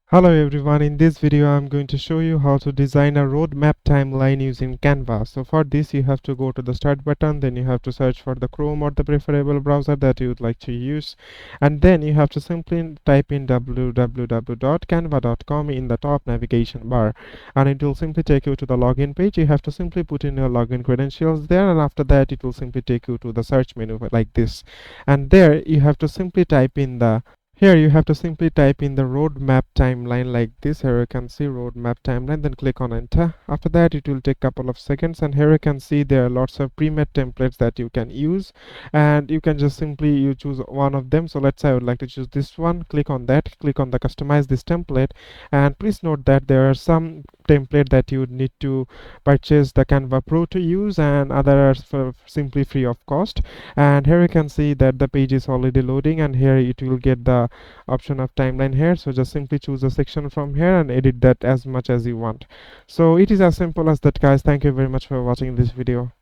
Hello everyone, in this video I'm going to show you how to design a roadmap timeline using Canva. So for this you have to go to the start button, then you have to search for the Chrome or the preferable browser that you would like to use, and then you have to simply type in www.canva.com in the top navigation bar, and it will simply take you to the login page. You have to simply put in your login credentials there, and after that it will simply take you to the search menu like this, and there you have to simply type in the here you have to simply type in the roadmap timeline like this. Here you can see roadmap timeline, then click on enter. After that it will take a couple of seconds, and here you can see there are lots of pre-made templates that you can use, and you can just simply you choose one of them. So let's say I would like to choose this one. Click on that, click on the customize this template, and please note that there are some template that you would need to purchase the Canva Pro to use, and others for simply free of cost. And here you can see that the page is already loading, and here it will get the option of timeline here. So just simply choose a section from here and edit that as much as you want. So it is as simple as that, guys. Thank you very much for watching this video.